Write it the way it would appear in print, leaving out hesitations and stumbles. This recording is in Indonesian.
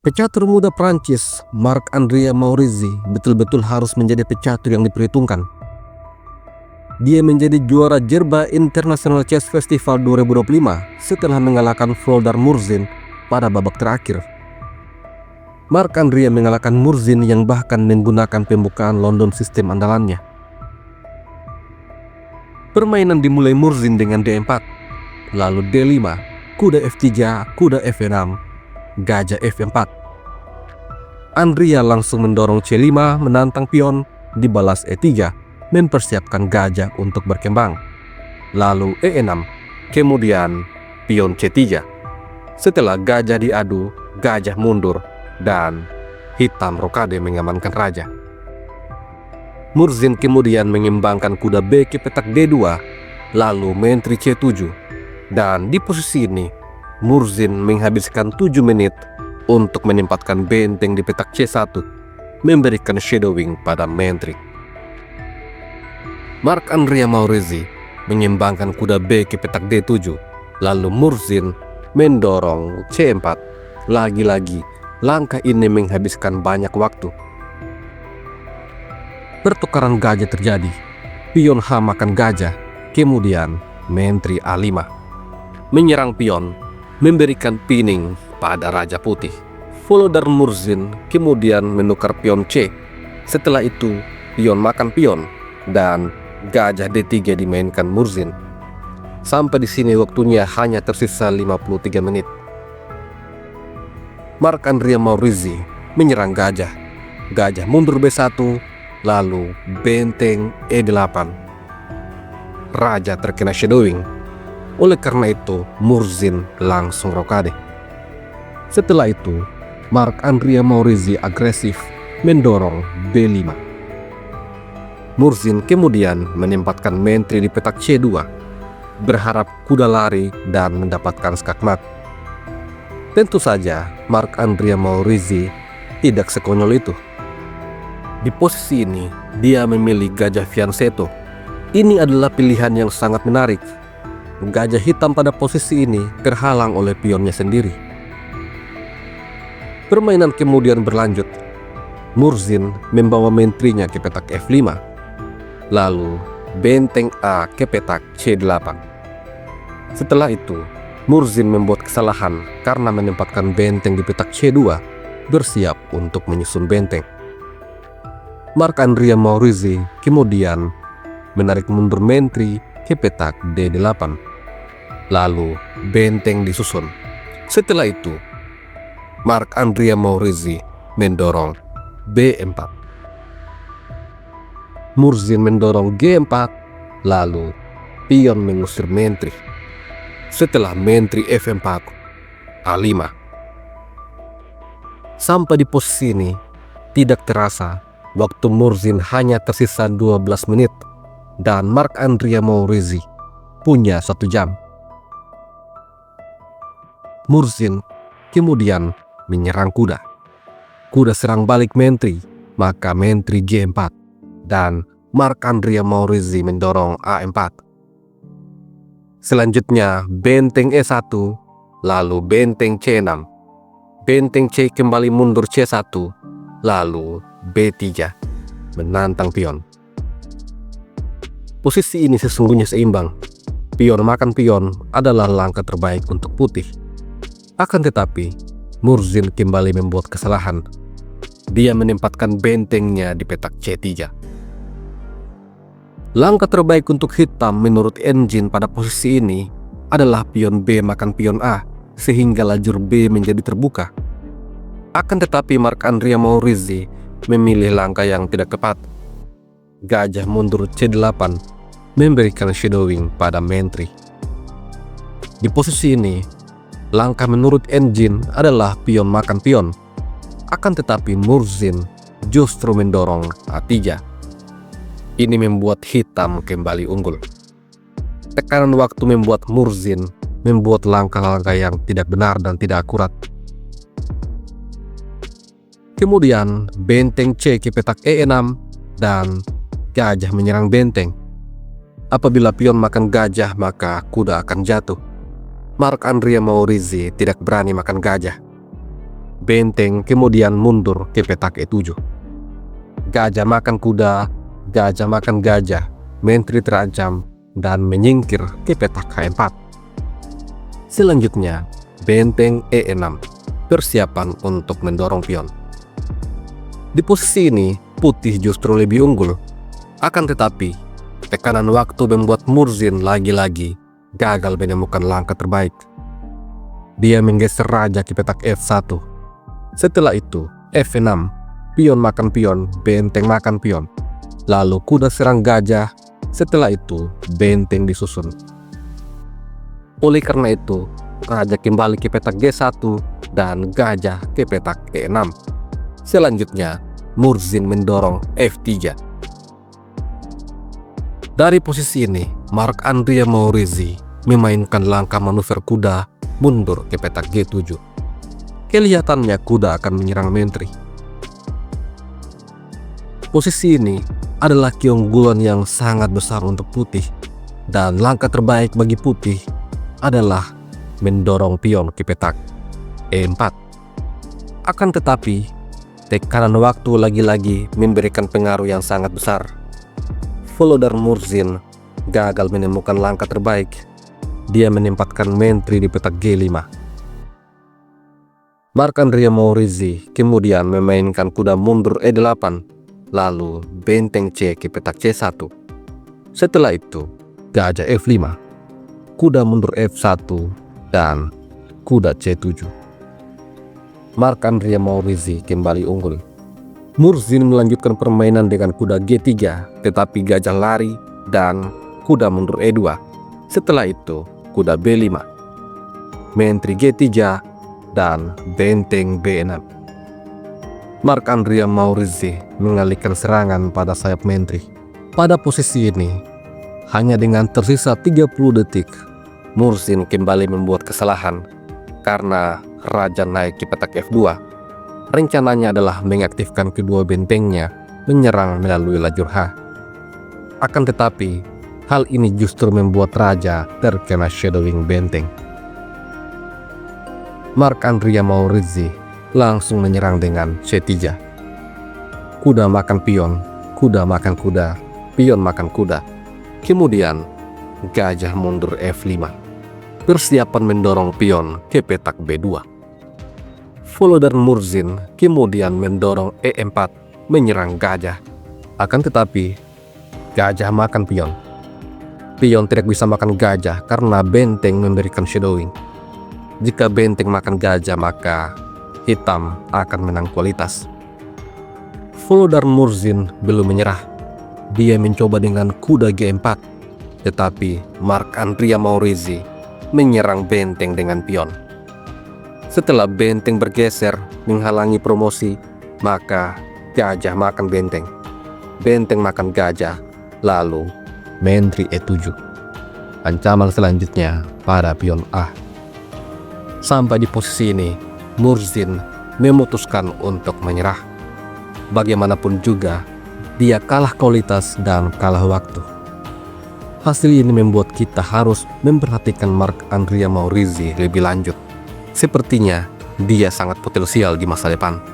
Pecatur muda Prancis, Marc-André Maurizi, betul-betul harus menjadi pecatur yang diperhitungkan. Dia menjadi juara Jerba International Chess Festival 2025 setelah mengalahkan Volodar Murzin pada babak terakhir. Marc-André mengalahkan Murzin yang bahkan menggunakan pembukaan London System andalannya. Permainan dimulai Murzin dengan D4, lalu D5, kuda F3, kuda F6, gajah F4. Andrea langsung mendorong C5 menantang pion, dibalas E3, mempersiapkan gajah untuk berkembang. Lalu E6, kemudian pion C3. Setelah gajah diadu, gajah mundur, dan hitam rokade mengamankan raja. Murzin kemudian mengembangkan kuda B ke petak D2, lalu menteri C7. Dan di posisi ini, Murzin menghabiskan 7 menit untuk menempatkan benteng di petak C1, memberikan shadowing pada menteri. Marc-André Maurizi mengembangkan kuda B ke petak D7, lalu Murzin mendorong C4. Lagi-lagi, langkah ini menghabiskan banyak waktu. Pertukaran gajah terjadi. Pion H makan gajah, kemudian menteri A5. Menyerang pion, memberikan pining pada Raja Putih. Volodar Murzin kemudian menukar pion C. Setelah itu, pion makan pion, dan gajah D3 dimainkan Murzin. Sampai di sini waktunya hanya tersisa 53 menit. Marc-André Maurizi menyerang gajah. Gajah mundur B1, lalu benteng E8. Raja terkena shadowing. Oleh karena itu, Murzin langsung rokade. Setelah itu, Marc-André Maurizi agresif mendorong B5. Murzin kemudian menempatkan menteri di petak C2, berharap kuda lari dan mendapatkan skakmat. Tentu saja, Marc-André Maurizi tidak sekonyol itu. Di posisi ini, dia memilih gajah fianchetto. Ini adalah pilihan yang sangat menarik. Gajah hitam pada posisi ini terhalang oleh pionnya sendiri. Permainan kemudian berlanjut. Murzin membawa menterinya ke petak F5, lalu benteng A ke petak C8. Setelah itu, Murzin membuat kesalahan karena menempatkan benteng di petak C2, bersiap untuk menyusun benteng. Marc-André Maurizi kemudian menarik mundur menteri ke petak D8, lalu benteng disusun. Setelah itu, Marc-André Maurizi mendorong B4. Murzin mendorong G4, lalu pion mengusir menteri. Setelah menteri F4, A5. Sampai di posisi ini, tidak terasa waktu Murzin hanya tersisa 12 menit dan Marc-André Maurizi punya 1 jam. Murzin kemudian menyerang kuda. Kuda serang balik menteri, maka menteri G4 dan Marc-André Maurizi mendorong A4. Selanjutnya benteng E1, lalu benteng C6. Benteng C kembali mundur C1, lalu B3 menantang pion. Posisi ini sesungguhnya seimbang. Pion makan pion adalah langkah terbaik untuk putih. Akan tetapi, Murzin kembali membuat kesalahan. Dia menempatkan bentengnya di petak C3. Langkah terbaik untuk hitam menurut engine pada posisi ini adalah pion B makan pion A, sehingga lajur B menjadi terbuka. Akan tetapi Marc-André Maurizi memilih langkah yang tidak tepat. Gajah mundur C8, memberikan shadowing pada menteri. Di posisi ini, langkah menurut engine adalah pion makan pion. Akan tetapi Murzin justru mendorong A3. Ini membuat hitam kembali unggul. Tekanan waktu membuat Murzin membuat langkah-langkah yang tidak benar dan tidak akurat. Kemudian benteng C ke petak E6 dan gajah menyerang benteng. Apabila pion makan gajah, maka kuda akan jatuh. Marc-André Maurizi tidak berani makan gajah. benteng kemudian mundur ke petak E7. Gajah makan kuda, gajah makan gajah, menteri terancam dan menyingkir ke petak H4. Selanjutnya, benteng E6, persiapan untuk mendorong pion. Di posisi ini, putih justru lebih unggul. Akan tetapi, tekanan waktu membuat Murzin lagi-lagi gagal menemukan langkah terbaik. Dia menggeser raja ke petak F1. Setelah itu, F6, pion makan pion, benteng makan pion. Lalu kuda serang gajah, setelah itu benteng disusun. Oleh karena itu, raja kembali ke petak G1 dan gajah ke petak E6. Selanjutnya, Murzin mendorong F3. Dari posisi ini, Marc-Andrea Maurizi memainkan langkah manuver kuda mundur ke petak G7. Kelihatannya kuda akan menyerang menteri. Posisi ini adalah keunggulan yang sangat besar untuk putih, dan langkah terbaik bagi putih adalah mendorong pion ke petak E4. Akan tetapi, tekanan waktu lagi-lagi memberikan pengaruh yang sangat besar. Volodar Murzin gagal menemukan langkah terbaik. Dia menempatkan menteri di petak G5. Marc-Andrea Maurizi kemudian memainkan kuda mundur E8, lalu benteng C ke petak C1. Setelah itu, gajah F5, kuda mundur F1, dan kuda C7. Marc-Andrea Maurizi kembali unggul. Murzin melanjutkan permainan dengan kuda G3, tetapi gajah lari dan kuda mundur E2. Setelah itu, kuda B5, menteri G3, dan benteng B6. Marc-Andrea Maurizi mengalihkan serangan pada sayap menteri. Pada posisi ini, hanya dengan tersisa 30 detik, Murzin kembali membuat kesalahan karena raja naik ke petak F2. Rencananya adalah mengaktifkan kedua bentengnya menyerang melalui lajur H. Akan tetapi, hal ini justru membuat raja terkena shadowing benteng. Marc-Andrea Maurizi langsung menyerang dengan C3. Kuda makan pion, kuda makan kuda, pion makan kuda. Kemudian, gajah mundur F5. Persiapan mendorong pion ke petak B2. Volodar Murzin kemudian mendorong E4 menyerang gajah. Akan tetapi, gajah makan pion. Pion tidak bisa makan gajah karena benteng memberikan shadowing. Jika benteng makan gajah, maka hitam akan menang kualitas. Volodar Murzin belum menyerah. Dia mencoba dengan kuda G4, tetapi Marc-Andrea Maurizi menyerang benteng dengan pion. Setelah benteng bergeser menghalangi promosi, maka gajah makan benteng. Benteng makan gajah, lalu menteri E7. Ancaman selanjutnya pada pion A. Sampai di posisi ini, Murzin memutuskan untuk menyerah. Bagaimanapun juga, dia kalah kualitas dan kalah waktu. Hasil ini membuat kita harus memperhatikan Marc-Andrea Maurizi lebih lanjut. Sepertinya dia sangat potensial di masa depan.